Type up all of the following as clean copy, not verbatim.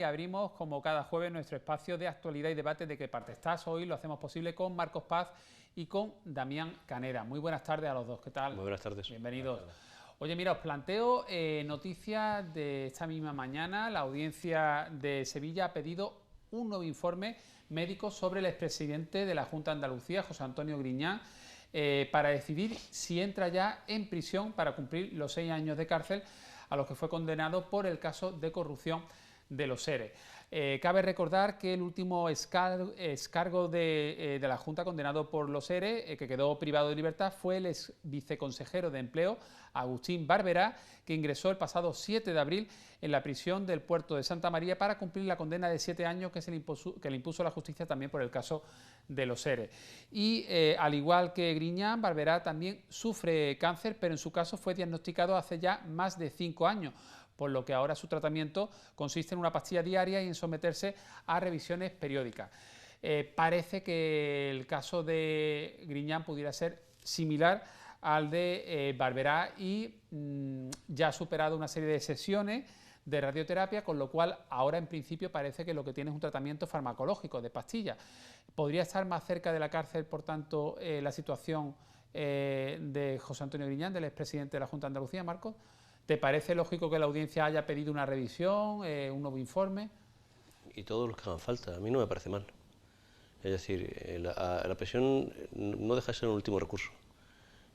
Y abrimos, como cada jueves, nuestro espacio de actualidad y debate. ¿De qué parte estás? Hoy lo hacemos posible con Marcos Paz y con Damián Canera. Muy buenas tardes a los dos. ¿Qué tal? Muy buenas tardes. Bienvenidos. Buenas tardes. Oye, mira, os planteo noticias de esta misma mañana. La audiencia de Sevilla ha pedido un nuevo informe médico sobre el expresidente de la Junta de Andalucía, José Antonio Griñán, para decidir si entra ya en prisión para cumplir los 6 años de cárcel a los que fue condenado por el caso de corrupción de los ERE. Cabe recordar que el último excargo de la Junta condenado por los ERE, que quedó privado de libertad, fue el ex viceconsejero de Empleo, Agustín Barberá, que ingresó el pasado 7 de abril en la prisión del puerto de Santa María para cumplir la condena de 7 años que le impuso la justicia también por el caso de los ERE. Y al igual que Griñán, Barberá también sufre cáncer, pero en su caso fue diagnosticado hace ya más de 5 años, por lo que ahora su tratamiento consiste en una pastilla diaria y en someterse a revisiones periódicas. Parece que el caso de Griñán pudiera ser similar al de Barberá y ya ha superado una serie de sesiones de radioterapia, con lo cual ahora en principio parece que lo que tiene es un tratamiento farmacológico de pastillas. ¿Podría estar más cerca de la cárcel, por tanto, la situación de José Antonio Griñán, del expresidente de la Junta de Andalucía, Marcos? ¿Te parece lógico que la audiencia haya pedido una revisión, un nuevo informe? Y todos los que hagan falta, a mí no me parece mal. Es decir, la prisión no deja de ser un último recurso.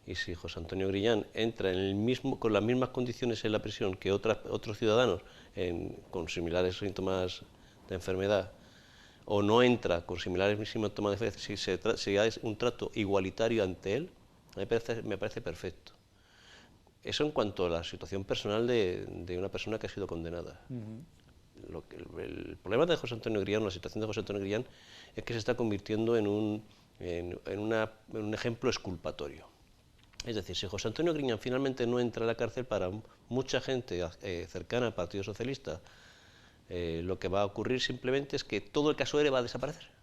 Y si José Antonio Griñán entra con las mismas condiciones en la prisión que otros ciudadanos con similares síntomas de enfermedad, o no entra con similares síntomas de enfermedad, si hay un trato igualitario ante él, me parece perfecto. Eso en cuanto a la situación personal de una persona que ha sido condenada. El problema de José Antonio Griñán, la situación de José Antonio Griñán, es que se está convirtiendo en un ejemplo exculpatorio. Es decir, si José Antonio Griñán finalmente no entra a la cárcel, para mucha gente cercana al Partido Socialista, lo que va a ocurrir simplemente es que todo el caso ERE va a desaparecer.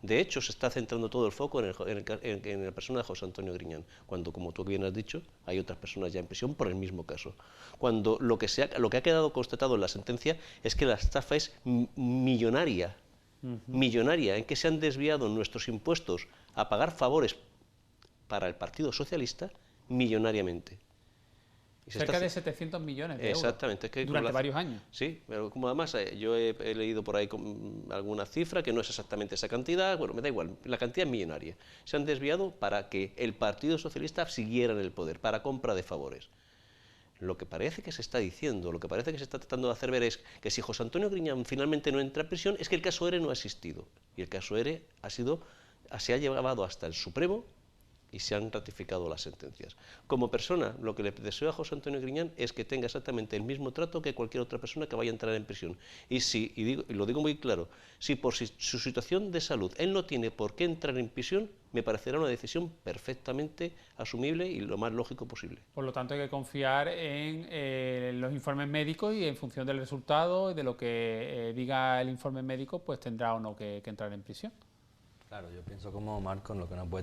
De hecho, se está centrando todo el foco en la persona de José Antonio Griñán, cuando, como tú bien has dicho, hay otras personas ya en prisión por el mismo caso. Cuando lo que ha quedado constatado en la sentencia es que la estafa es millonaria, millonaria, en que se han desviado nuestros impuestos a pagar favores para el Partido Socialista millonariamente. Cerca de 700 millones de euros. Exactamente. Es que durante varios años. Sí, pero como además yo he leído por ahí alguna cifra que no es exactamente esa cantidad, bueno, me da igual, la cantidad es millonaria. Se han desviado para que el Partido Socialista siguiera en el poder, para compra de favores. Lo que parece que se está diciendo, lo que parece que se está tratando de hacer ver es que si José Antonio Griñán finalmente no entra en prisión, es que el caso ERE no ha existido. Y el caso ERE se ha llevado hasta el Supremo y se han ratificado las sentencias. Como persona, lo que le deseo a José Antonio Griñán es que tenga exactamente el mismo trato que cualquier otra persona que vaya a entrar en prisión. Y lo digo muy claro, si por su situación de salud él no tiene por qué entrar en prisión, me parecerá una decisión perfectamente asumible y lo más lógico posible. Por lo tanto, hay que confiar en los informes médicos y en función del resultado y de lo que diga el informe médico, pues tendrá o no que entrar en prisión. Claro, yo pienso como Marcos, lo que no puede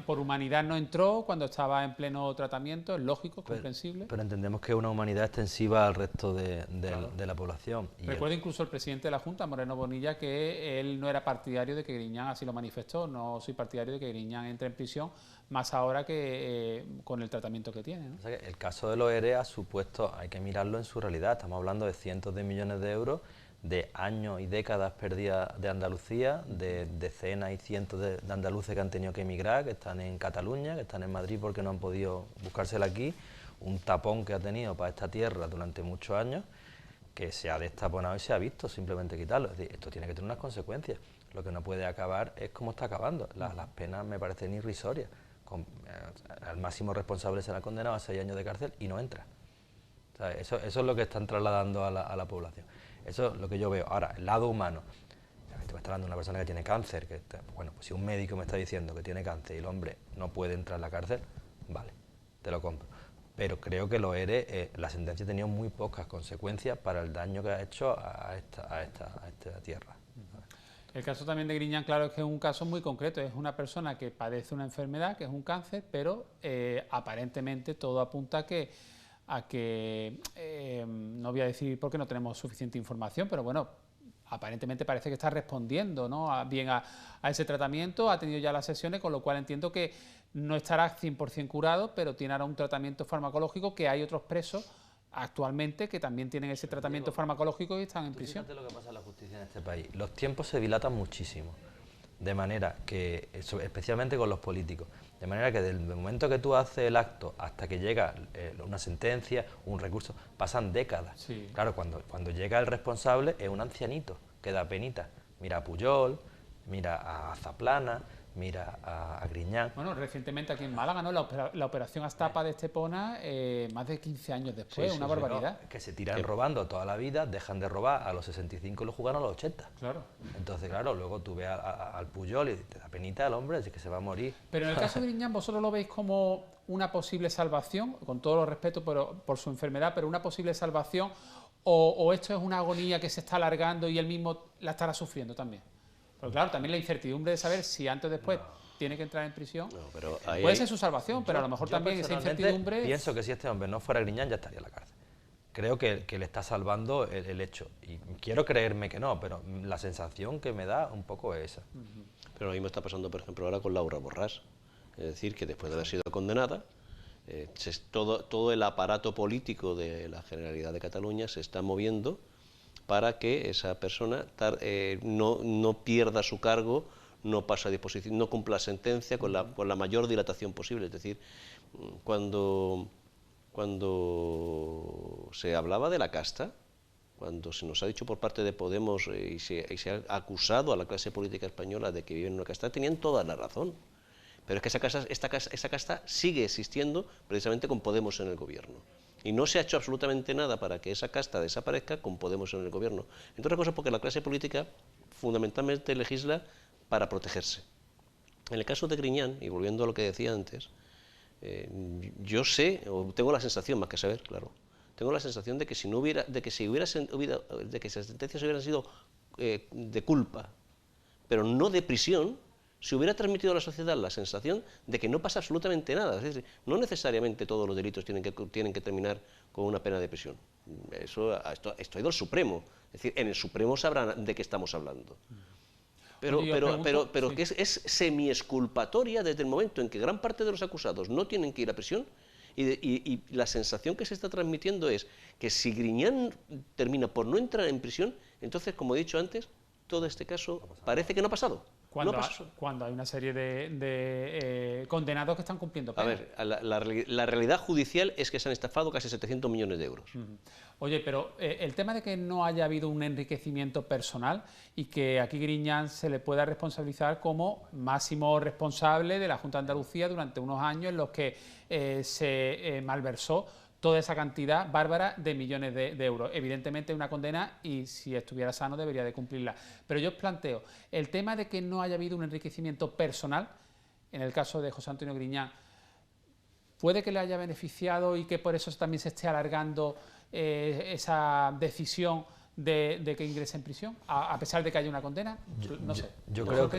por humanidad no entró cuando estaba en pleno tratamiento, es lógico, es comprensible. Pero entendemos que es una humanidad extensiva al resto de la población. Recuerda incluso el presidente de la Junta, Moreno Bonilla, que él no era partidario de que Griñán, así lo manifestó, no soy partidario de que Griñán entre en prisión, más ahora que con el tratamiento que tiene, ¿no? O sea que el caso de los ERE ha supuesto, hay que mirarlo en su realidad, estamos hablando de cientos de millones de euros, de años y décadas perdidas de Andalucía, de decenas y cientos de andaluces que han tenido que emigrar, que están en Cataluña, que están en Madrid porque no han podido buscársela aquí, un tapón que ha tenido para esta tierra durante muchos años, que se ha destaponado y se ha visto simplemente quitarlo. Es decir, esto tiene que tener unas consecuencias. Lo que no puede acabar es como está acabando. Las penas me parecen irrisorias. Al máximo responsable será condenado a 6 años de cárcel y no entra. O sea, eso es lo que están trasladando a la población. Eso es lo que yo veo. Ahora, el lado humano. Me está hablando de una persona que tiene cáncer, bueno, pues si un médico me está diciendo que tiene cáncer y el hombre no puede entrar en la cárcel, vale, te lo compro. Pero creo que lo ERE, la sentencia ha tenido muy pocas consecuencias para el daño que ha hecho a esta tierra. El caso también de Griñán, claro, es que es un caso muy concreto. Es una persona que padece una enfermedad, que es un cáncer, pero aparentemente todo apunta a que no voy a decir porque no tenemos suficiente información, pero bueno, aparentemente parece que está respondiendo, ¿no?, bien a ese tratamiento, ha tenido ya las sesiones, con lo cual entiendo que no estará 100% curado, pero tiene ahora un tratamiento farmacológico, que hay otros presos actualmente que también tienen ese tratamiento farmacológico y están en prisión. Fíjate lo que pasa en la justicia en este país. Los tiempos se dilatan muchísimo, de manera que, especialmente con los políticos, de manera que desde el momento que tú haces el acto hasta que llega una sentencia, un recurso, pasan décadas. Sí. Claro, cuando llega el responsable es un ancianito que da penita. Mira a Pujol, mira a Zaplana, mira a Griñán. Bueno, recientemente aquí en Málaga, ¿no?, la operación Astapa de Estepona, más de 15 años después, una barbaridad. No, que se tiran robando toda la vida, dejan de robar a los 65 y lo jugaron a los 80. Claro. Entonces, claro, luego tú ves al Pujol y te da penita al hombre, así que se va a morir. Pero en el caso de Griñán, ¿vosotros lo veis como una posible salvación, con todo el respeto por su enfermedad, pero una posible salvación, o esto es una agonía que se está alargando y él mismo la estará sufriendo también? Porque claro, también la incertidumbre de saber si antes o después tiene que entrar en prisión, pero puede ser su salvación, pero a lo mejor también esa incertidumbre... Pienso que si este hombre no fuera Griñán ya estaría en la cárcel. Creo que le está salvando el hecho. Y quiero creerme que no, pero la sensación que me da un poco es esa. Pero lo mismo está pasando, por ejemplo, ahora con Laura Borràs. Es decir, que después de haber sido condenada, todo el aparato político de la Generalidad de Cataluña se está moviendo para que esa persona no pierda su cargo, no pase a disposición, no cumpla sentencia con la mayor dilatación posible. Es decir, cuando se hablaba de la casta, cuando se nos ha dicho por parte de Podemos y se ha acusado a la clase política española de que vive en una casta, tenían toda la razón. Pero es que esa casta sigue existiendo precisamente con Podemos en el gobierno. Y no se ha hecho absolutamente nada para que esa casta desaparezca con Podemos en el gobierno. Entre otras cosas porque la clase política fundamentalmente legisla para protegerse. En el caso de Griñán, y volviendo a lo que decía antes, yo sé, o tengo la sensación, más que saber, claro, tengo la sensación de que si esas sentencias hubieran sido de culpa, pero no de prisión, se hubiera transmitido a la sociedad la sensación de que no pasa absolutamente nada. Es decir, no necesariamente todos los delitos tienen que terminar con una pena de prisión. Esto ha ido al Supremo. Es decir, en el Supremo sabrán de qué estamos hablando. Pero sí, que es semi-exculpatoria desde el momento en que gran parte de los acusados no tienen que ir a prisión, y la sensación que se está transmitiendo es que si Griñán termina por no entrar en prisión, entonces, como he dicho antes, todo este caso parece que no ha pasado. Cuando hay una serie de condenados que están cumpliendo pena. A ver, la realidad judicial es que se han estafado casi 700 millones de euros. Oye, pero el tema de que no haya habido un enriquecimiento personal y que aquí Griñán se le pueda responsabilizar como máximo responsable de la Junta de Andalucía durante unos años en los que se malversó toda esa cantidad bárbara de millones de euros. Evidentemente una condena y si estuviera sano debería de cumplirla. Pero yo os planteo, el tema de que no haya habido un enriquecimiento personal, en el caso de José Antonio Griñán, ¿puede que le haya beneficiado y que por eso también se esté alargando esa decisión de que ingrese en prisión, a pesar de que haya una condena? No sé. Yo creo que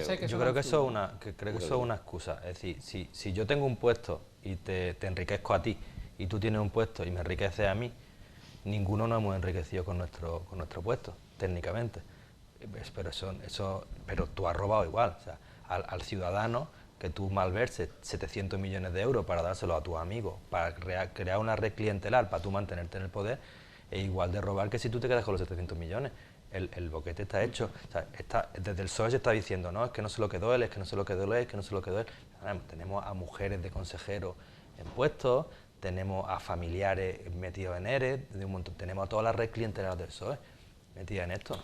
eso es una excusa. Es decir, si yo tengo un puesto y te enriquezco a ti, y tú tienes un puesto y me enriqueces a mí, ninguno nos hemos enriquecido con nuestro puesto, técnicamente. Pero tú has robado igual. O sea, al ciudadano que tú malverses 700 millones de euros para dárselo a tus amigos, para crear una red clientelar, para tú mantenerte en el poder, es igual de robar que si tú te quedas con los 700 millones. El boquete está hecho. O sea, desde el PSOE se está diciendo, no, es que no se lo quedó él, es que no se lo quedó él, es que no se lo quedó él. Tenemos a mujeres de consejeros en puestos, tenemos a familiares metidos en ERE, tenemos a toda la red clientelar del PSOE metida en esto.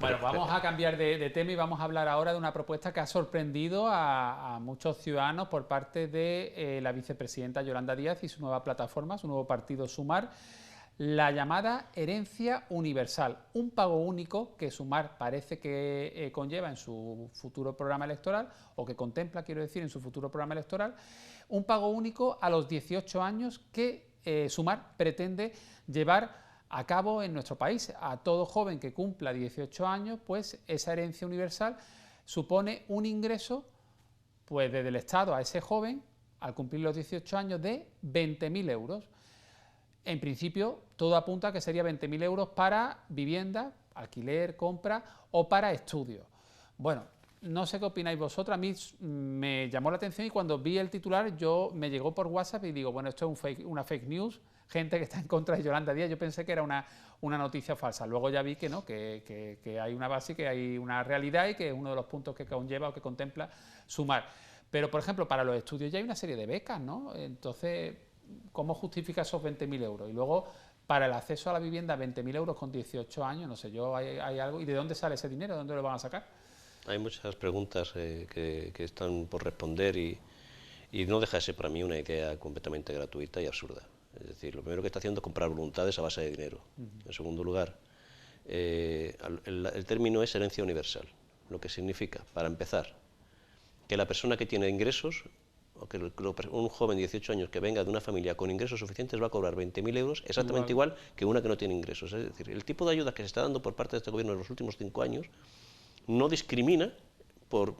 Bueno, vamos a cambiar de tema y vamos a hablar ahora de una propuesta que ha sorprendido a muchos ciudadanos por parte de la vicepresidenta Yolanda Díaz y su nueva plataforma, su nuevo partido Sumar, la llamada herencia universal, un pago único que Sumar parece que conlleva en su futuro programa electoral, o que contempla, quiero decir, en su futuro programa electoral, un pago único a los 18 años que Sumar pretende llevar a cabo en nuestro país. A todo joven que cumpla 18 años, pues esa herencia universal supone un ingreso pues desde el Estado a ese joven, al cumplir los 18 años, de 20.000 euros. En principio, todo apunta a que sería 20.000 euros para vivienda, alquiler, compra o para estudios. Bueno, no sé qué opináis vosotros, a mí me llamó la atención y cuando vi el titular me llegó por WhatsApp y digo, bueno, esto es una fake news, gente que está en contra de Yolanda Díaz, yo pensé que era una noticia falsa, luego ya vi que no, que hay una base, que hay una realidad y que es uno de los puntos que conlleva o que contempla sumar. Pero, por ejemplo, para los estudios ya hay una serie de becas, ¿no? Entonces, ¿cómo justifica esos 20.000 euros? Y luego, para el acceso a la vivienda, 20.000 euros con 18 años, no sé yo, hay algo, ¿y de dónde sale ese dinero? ¿De dónde lo van a sacar? Hay muchas preguntas que están por responder y no deja de ser para mí una idea completamente gratuita y absurda. Es decir, lo primero que está haciendo es comprar voluntades a base de dinero. En segundo lugar, el término es herencia universal, lo que significa, para empezar, que la persona que tiene ingresos, o que un joven de 18 años que venga de una familia con ingresos suficientes va a cobrar 20.000 euros exactamente igual que una que no tiene ingresos. Es decir, el tipo de ayuda que se está dando por parte de este gobierno en los últimos 5 años no discrimina por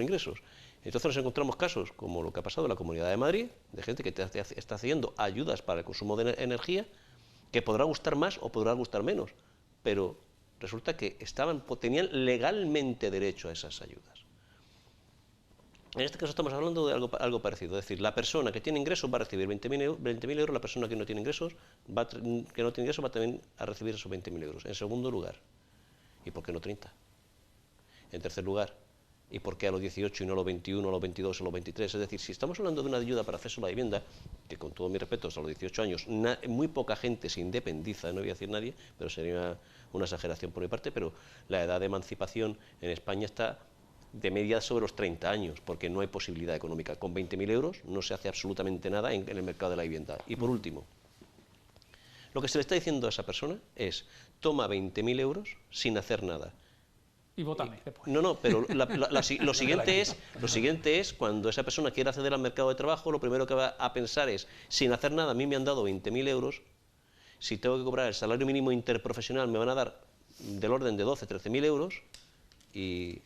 ingresos. Entonces nos encontramos casos como lo que ha pasado en la Comunidad de Madrid, de gente que está haciendo ayudas para el consumo de energía, que podrá gustar más o podrá gustar menos, pero resulta que tenían legalmente derecho a esas ayudas. En este caso estamos hablando de algo parecido, es decir, la persona que tiene ingresos va a recibir 20.000 euros, la persona que no tiene ingresos va también a recibir esos 20.000 euros. En segundo lugar, ¿y por qué no 30? En tercer lugar, ¿y por qué a los 18 y no a los 21, a los 22, a los 23? Es decir, si estamos hablando de una ayuda para acceso a la vivienda, que con todo mi respeto, hasta los 18 años, muy poca gente se independiza, no voy a decir nadie, pero sería una exageración por mi parte, pero la edad de emancipación en España está de media sobre los 30 años, porque no hay posibilidad económica. Con 20.000 euros no se hace absolutamente nada en el mercado de la vivienda. Y por último, lo que se le está diciendo a esa persona es, toma 20.000 euros sin hacer nada. Y vótame después. No, pero lo siguiente es cuando esa persona quiere acceder al mercado de trabajo, lo primero que va a pensar es, sin hacer nada, a mí me han dado 20.000 euros, si tengo que cobrar el salario mínimo interprofesional me van a dar del orden de 12, 13.000 euros y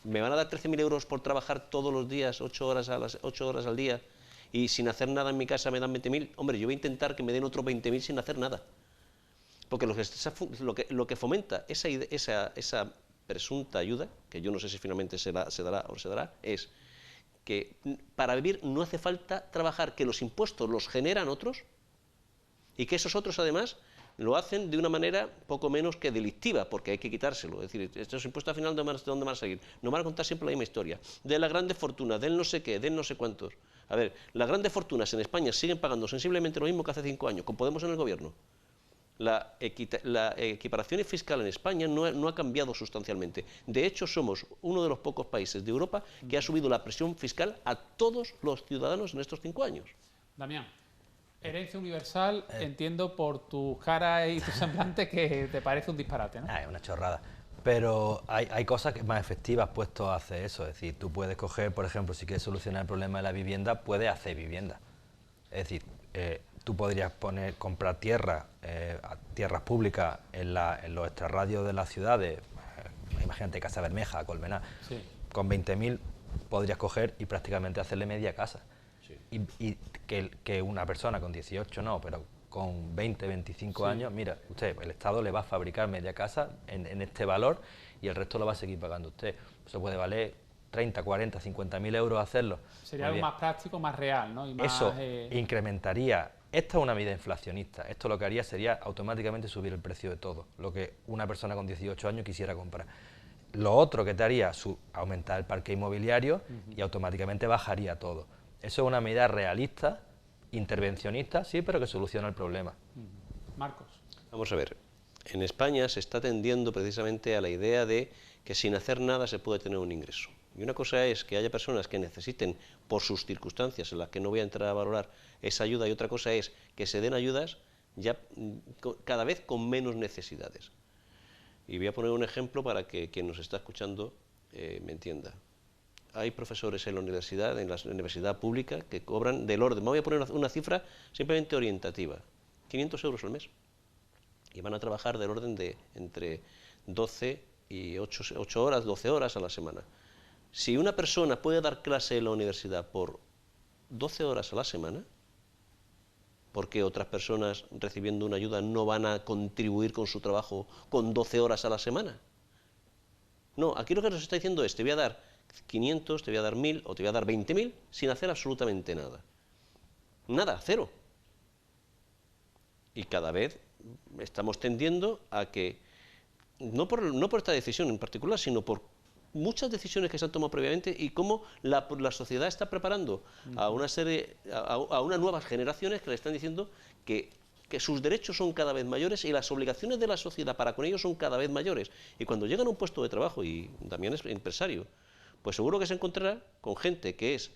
me van a dar 13.000 euros por trabajar todos los días, 8 horas al día y sin hacer nada en mi casa me dan 20.000, hombre, yo voy a intentar que me den otros 20.000 sin hacer nada. Porque lo que fomenta esa presunta ayuda, que yo no sé si finalmente se dará o se dará, es que para vivir no hace falta trabajar, que los impuestos los generan otros y que esos otros además lo hacen de una manera poco menos que delictiva, porque hay que quitárselo. Es decir, estos impuestos al final, ¿de dónde van a salir? Nos van a contar siempre la misma historia. De las grandes fortunas, del no sé qué, del no sé cuántos. A ver, las grandes fortunas en España siguen pagando sensiblemente lo mismo que hace 5 años, con Podemos en el gobierno. La equiparación fiscal en España no ha cambiado sustancialmente. De hecho, somos uno de los pocos países de Europa que ha subido la presión fiscal a todos los ciudadanos en estos 5 años. Damián, herencia universal, entiendo por tu cara y tu semblante que te parece un disparate, ¿no? Es una chorrada. Pero hay cosas que más efectivas puestos a hacer eso. Es decir, tú puedes coger, por ejemplo, si quieres solucionar el problema de la vivienda, puedes hacer vivienda. Es decir, tú podrías comprar tierras públicas en los extrarradios de las ciudades, imagínate Casa Bermeja, Colmenar, sí. Con 20.000 podrías coger y prácticamente hacerle media casa. Sí. Y que una persona con 18 no, pero con 20, 25 sí. años, mira, el Estado le va a fabricar media casa en este valor y el resto lo va a seguir pagando usted. Eso puede valer 30, 40, 50.000 euros hacerlo. Sería algo más práctico, más real, ¿no? Y más, eso incrementaría. Esta es una medida inflacionista. Esto lo que haría sería automáticamente subir el precio de todo, lo que una persona con 18 años quisiera comprar. Lo otro que te haría aumentar el parque inmobiliario y automáticamente bajaría todo. Eso es una medida realista, intervencionista, sí, pero que soluciona el problema. Marcos. Vamos a ver. En España se está tendiendo precisamente a la idea de que sin hacer nada se puede tener un ingreso. Y una cosa es que haya personas que necesiten, por sus circunstancias, en las que no voy a entrar a valorar, esa ayuda, y otra cosa es que se den ayudas ya cada vez con menos necesidades. Y voy a poner un ejemplo para que quien nos está escuchando me entienda. Hay profesores en la universidad pública que cobran del orden, voy a poner una cifra simplemente orientativa, 500 euros al mes. Y van a trabajar del orden de entre 12 y 8 horas, 12 horas a la semana. Si una persona puede dar clase en la universidad por 12 horas a la semana, ¿Por qué otras personas recibiendo una ayuda no van a contribuir con su trabajo con 12 horas a la semana? No, aquí lo que nos está diciendo es, te voy a dar 500, te voy a dar 1000 o te voy a dar 20.000 sin hacer absolutamente nada. Nada, cero. Y cada vez estamos tendiendo a que, no por esta decisión en particular, sino por muchas decisiones que se han tomado previamente y cómo la sociedad está preparando a una serie, a unas nuevas generaciones que le están diciendo que sus derechos son cada vez mayores y las obligaciones de la sociedad para con ellos son cada vez mayores. Y cuando llegan a un puesto de trabajo, y también es empresario, pues seguro que se encontrará con gente que es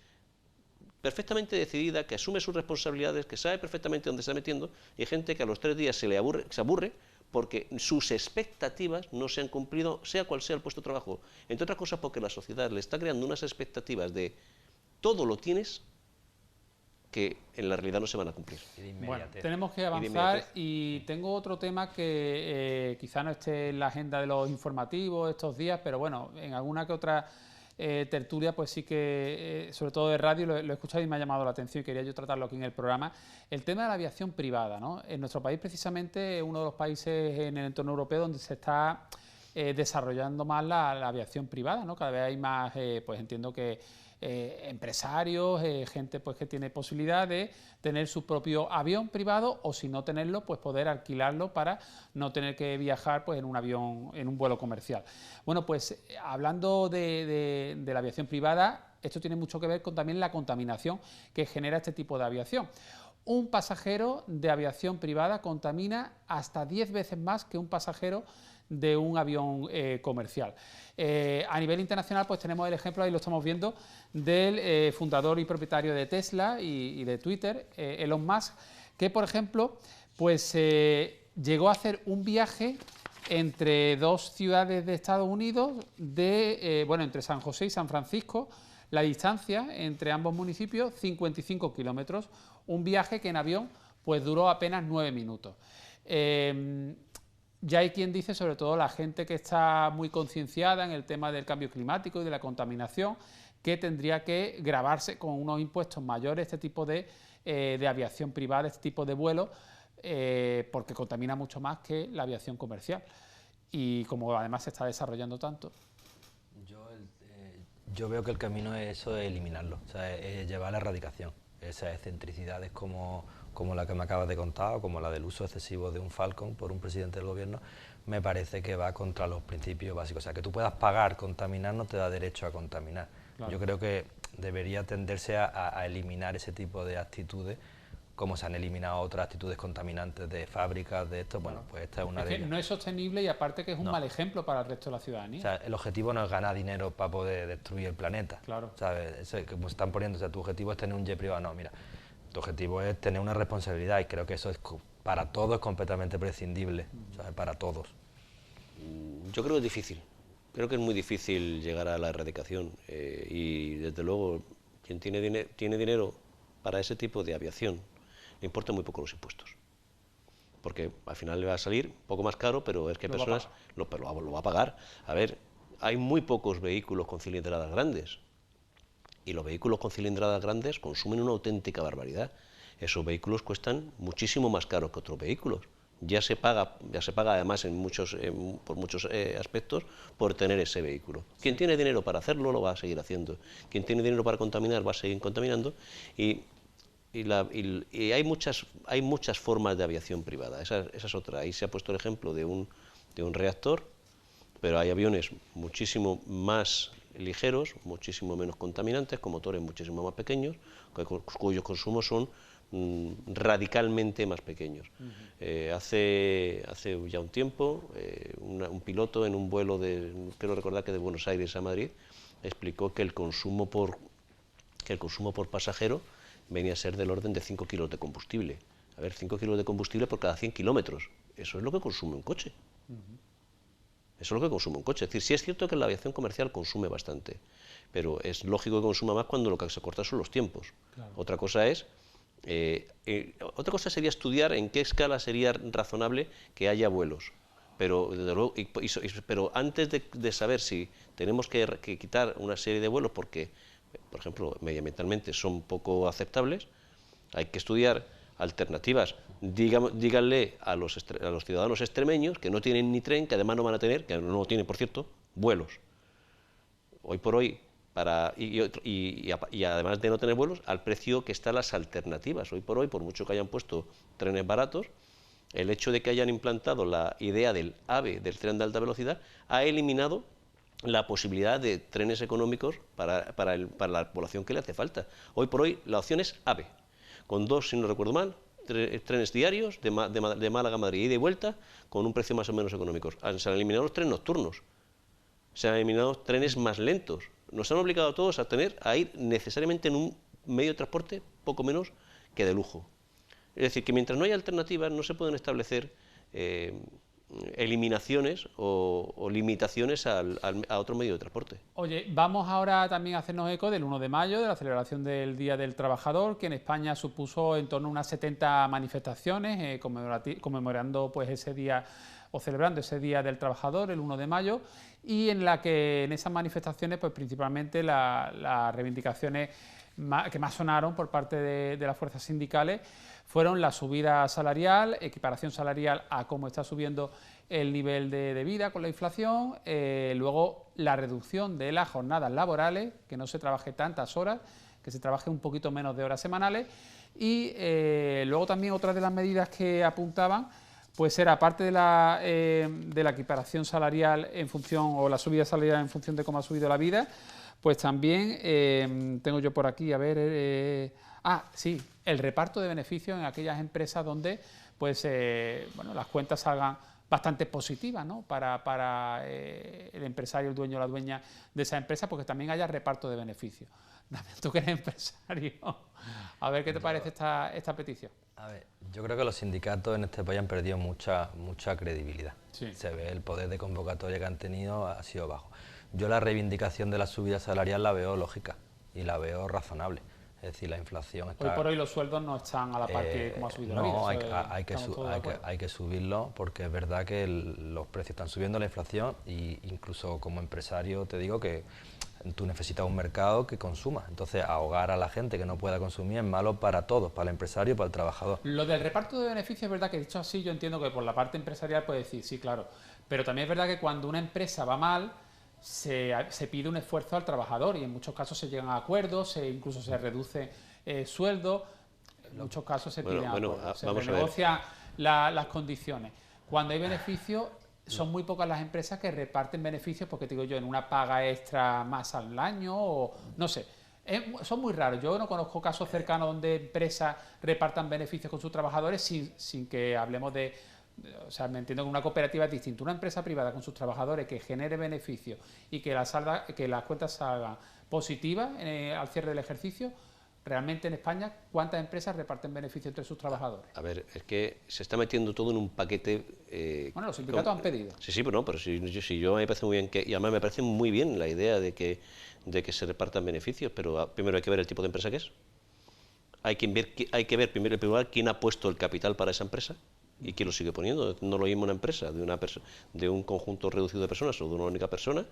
perfectamente decidida, que asume sus responsabilidades, que sabe perfectamente dónde está metiendo, y gente que a los 3 días se aburre porque sus expectativas no se han cumplido, sea cual sea el puesto de trabajo. Entre otras cosas porque la sociedad le está creando unas expectativas de todo lo tienes que en la realidad no se van a cumplir. Bueno, tenemos que avanzar y tengo otro tema que quizá no esté en la agenda de los informativos estos días, pero bueno, en alguna que otra tertulia, pues sí que, sobre todo de radio, lo he escuchado y me ha llamado la atención y quería yo tratarlo aquí en el programa. El tema de la aviación privada, ¿no? En nuestro país, precisamente, es uno de los países en el entorno europeo donde se está desarrollando más la aviación privada, ¿no? Cada vez hay más, pues entiendo que empresarios, gente pues que tiene posibilidad de tener su propio avión privado o si no tenerlo, pues poder alquilarlo para no tener que viajar pues en un avión, en un vuelo comercial. Bueno, pues hablando de la aviación privada, esto tiene mucho que ver con también la contaminación que genera este tipo de aviación. Un pasajero de aviación privada contamina hasta 10 veces más que un pasajero de un avión comercial. A nivel internacional, pues tenemos el ejemplo, ahí lo estamos viendo, del fundador y propietario de Tesla y de Twitter, Elon Musk, que, por ejemplo, pues llegó a hacer un viaje entre dos ciudades de Estados Unidos, entre San José y San Francisco. La distancia entre ambos municipios, 55 kilómetros, un viaje que en avión pues duró apenas 9 minutos. Ya hay quien dice, sobre todo la gente que está muy concienciada en el tema del cambio climático y de la contaminación, que tendría que gravarse con unos impuestos mayores este tipo de aviación privada, este tipo de vuelos, porque contamina mucho más que la aviación comercial. Y como además se está desarrollando tanto. Yo veo que el camino es eso, de eliminarlo, o sea, es llevar a la erradicación. Esas excentricidades como la que me acabas de contar, o como la del uso excesivo de un Falcon por un presidente del gobierno, me parece que va contra los principios básicos. O sea, que tú puedas pagar contaminar no te da derecho a contaminar. Claro. Yo creo que debería tenderse a eliminar ese tipo de actitudes, como se han eliminado otras actitudes contaminantes de fábricas, de esto. Bueno, pues esta es una de ellas. No es sostenible y aparte que es un mal ejemplo para el resto de la ciudadanía. O sea, el objetivo no es ganar dinero para poder destruir el planeta. Claro. ¿Sabes? Eso, como están poniendo, o sea, tu objetivo es tener un jet privado. No, mira, tu objetivo es tener una responsabilidad y creo que eso es para todos es completamente prescindible, ¿sabes? Para todos. Yo creo que es difícil. Creo que es muy difícil llegar a la erradicación y desde luego quien tiene dinero para ese tipo de aviación le importan muy poco los impuestos, porque al final le va a salir un poco más caro, pero es que personas lo va a pagar. A ver, hay muy pocos vehículos con cilindradas grandes y los vehículos con cilindradas grandes consumen una auténtica barbaridad. Esos vehículos cuestan muchísimo más caro que otros vehículos. Ya se paga además por muchos aspectos por tener ese vehículo. Quien tiene dinero para hacerlo lo va a seguir haciendo. Quien tiene dinero para contaminar va a seguir contaminando y hay muchas formas de aviación privada. Esa es otra. Ahí se ha puesto el ejemplo de un reactor, pero hay aviones muchísimo más ligeros, muchísimo menos contaminantes, con motores muchísimo más pequeños, cuyos consumos son radicalmente más pequeños. Hace ya un tiempo, un piloto en un vuelo quiero recordar que de Buenos Aires a Madrid, explicó que el consumo por pasajero venía a ser del orden de 5 kilos de combustible. A ver, 5 kilos de combustible por cada 100 kilómetros. Eso es lo que consume un coche. Eso es lo que consume un coche. Es decir, sí es cierto que la aviación comercial consume bastante, pero es lógico que consuma más cuando lo que se corta son los tiempos. Claro. Otra cosa sería estudiar en qué escala sería razonable que haya vuelos. Pero, desde luego, pero antes de saber si tenemos que quitar una serie de vuelos porque, por ejemplo, medioambientalmente son poco aceptables, hay que estudiar alternativas. Díganle a los ciudadanos extremeños que no tienen ni tren, que además no van a tener, que no tienen, por cierto, vuelos. Hoy por hoy, y además de no tener vuelos, al precio que están las alternativas. Hoy por hoy, por mucho que hayan puesto trenes baratos, el hecho de que hayan implantado la idea del AVE, del tren de alta velocidad, ha eliminado la posibilidad de trenes económicos para la población que le hace falta. Hoy por hoy la opción es AVE, con dos, si no recuerdo mal, trenes diarios de Málaga a Madrid, ida y vuelta, con un precio más o menos económico. Se han eliminado los trenes nocturnos, se han eliminado trenes más lentos. Nos han obligado a todos a ir necesariamente en un medio de transporte poco menos que de lujo. Es decir, que mientras no haya alternativas no se pueden establecer eliminaciones o limitaciones a otro medio de transporte. Oye, vamos ahora también a hacernos eco del 1 de mayo, de la celebración del Día del Trabajador, que en España supuso en torno a unas 70 manifestaciones conmemorando pues ese día o celebrando ese Día del Trabajador, el 1 de mayo, y en la que en esas manifestaciones pues principalmente las reivindicaciones que más sonaron por parte de las fuerzas sindicales fueron la subida salarial, equiparación salarial a cómo está subiendo el nivel de vida con la inflación, luego la reducción de las jornadas laborales, que no se trabaje tantas horas, que se trabaje un poquito menos de horas semanales, y luego también otra de las medidas que apuntaban pues era, aparte de la equiparación salarial en función, o la subida salarial en función de cómo ha subido la vida, pues también tengo yo por aquí, a ver, sí, el reparto de beneficios en aquellas empresas donde pues bueno, las cuentas salgan bastante positivas, ¿no? para el empresario, el dueño o la dueña de esa empresa, porque también haya reparto de beneficios. Tú que eres empresario, a ver qué te parece esta petición. A ver, yo creo que los sindicatos en este país han perdido mucha credibilidad. Sí. Se ve el poder de convocatoria que han tenido ha sido bajo. Yo la reivindicación de la subida salarial la veo lógica y la veo razonable. Es decir, la inflación está... Hoy por hoy los sueldos no están a la par que como ha subido la vida. No, hay que subirlo porque es verdad que los precios están subiendo, la inflación, e incluso como empresario te digo que tú necesitas un mercado que consuma. Entonces, ahogar a la gente que no pueda consumir es malo para todos, para el empresario y para el trabajador. Lo del reparto de beneficios es verdad que, dicho así, yo entiendo que por la parte empresarial puede decir, sí, claro. Pero también es verdad que cuando una empresa va mal, se pide un esfuerzo al trabajador y en muchos casos se llegan a acuerdos, incluso se reduce sueldo, en muchos casos se piden acuerdos, se renegocian las condiciones. Cuando hay beneficios, son muy pocas las empresas que reparten beneficios, porque te digo yo, en una paga extra más al año, o no sé. Son muy raros. Yo no conozco casos cercanos donde empresas repartan beneficios con sus trabajadores sin que hablemos de... O sea, me entiendo que una cooperativa es distinta. Una empresa privada con sus trabajadores que genere beneficios y que las cuentas salgan positivas al cierre del ejercicio. Realmente en España, ¿cuántas empresas reparten beneficios entre sus trabajadores? A ver, es que se está metiendo todo en un paquete... Bueno, los sindicatos han pedido. Sí, pero yo me parece muy bien, y además me parece muy bien la idea de que se repartan beneficios, pero primero hay que ver el tipo de empresa que es. Hay que ver primero quién ha puesto el capital para esa empresa y quién lo sigue poniendo. No lo mismo una empresa de un conjunto reducido de personas o de una única persona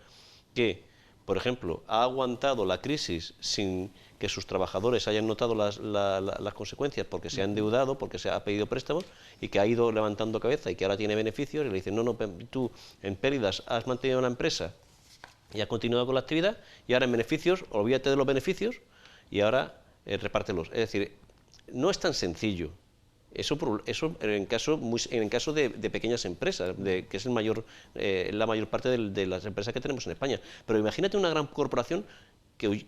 que, por ejemplo, ha aguantado la crisis sin que sus trabajadores hayan notado las consecuencias porque se ha endeudado, porque se ha pedido préstamos y que ha ido levantando cabeza y que ahora tiene beneficios y le dicen, no, tú en pérdidas has mantenido la empresa y has continuado con la actividad y ahora en beneficios, olvídate de los beneficios y ahora repártelos. Es decir, no es tan sencillo. Eso en caso de pequeñas empresas, que es la mayor parte de las empresas que tenemos en España. Pero imagínate una gran corporación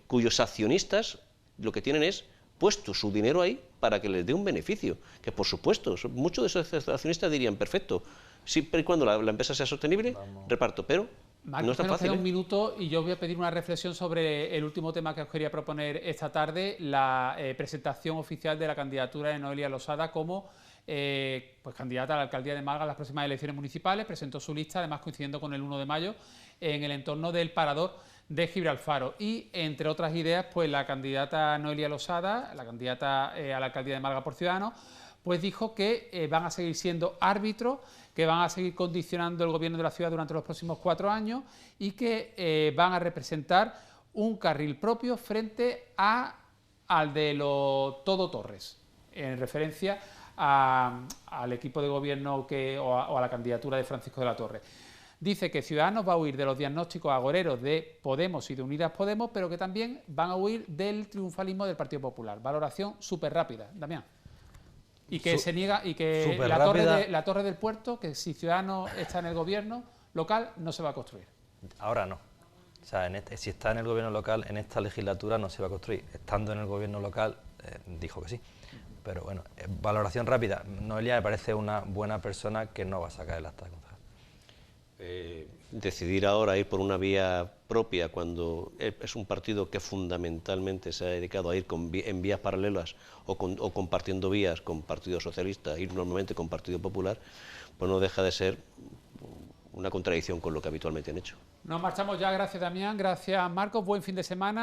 cuyos accionistas lo que tienen es puesto su dinero ahí para que les dé un beneficio. Que por supuesto, muchos de esos accionistas dirían, perfecto, siempre y cuando la empresa sea sostenible, reparto, pero... Marcos, no es tan fácil. Nos queda un minuto y yo voy a pedir una reflexión sobre el último tema que os quería proponer esta tarde, la presentación oficial de la candidatura de Noelia Losada como pues candidata a la alcaldía de Málaga en las próximas elecciones municipales. Presentó su lista, además coincidiendo con el 1 de mayo, en el entorno del Parador de Gibralfaro. Y, entre otras ideas, pues la candidata Noelia Losada, la candidata a la alcaldía de Málaga por Ciudadanos, pues dijo que van a seguir siendo árbitros, que van a seguir condicionando el gobierno de la ciudad durante los próximos 4 años y que van a representar un carril propio frente al de los Todo Torres. en referencia al equipo de gobierno o a la candidatura de Francisco de la Torre. Dice que Ciudadanos va a huir de los diagnósticos agoreros de Podemos y de Unidas Podemos, pero que también van a huir del triunfalismo del Partido Popular. Valoración súper rápida, Damián. Y que se niega, y que la torre del puerto, que si Ciudadanos está en el gobierno local, no se va a construir. Ahora no. O sea, si está en el gobierno local, en esta legislatura no se va a construir. Estando en el gobierno local, dijo que sí. Pero bueno, valoración rápida. Noelia me parece una buena persona que no va a sacar el acta de concejal. Decidir ahora ir por una vía propia cuando es un partido que fundamentalmente se ha dedicado a ir en vías paralelas o compartiendo vías con Partido Socialista y normalmente con Partido Popular, pues no deja de ser una contradicción con lo que habitualmente han hecho. Nos marchamos ya, gracias Damián, gracias Marcos, buen fin de semana.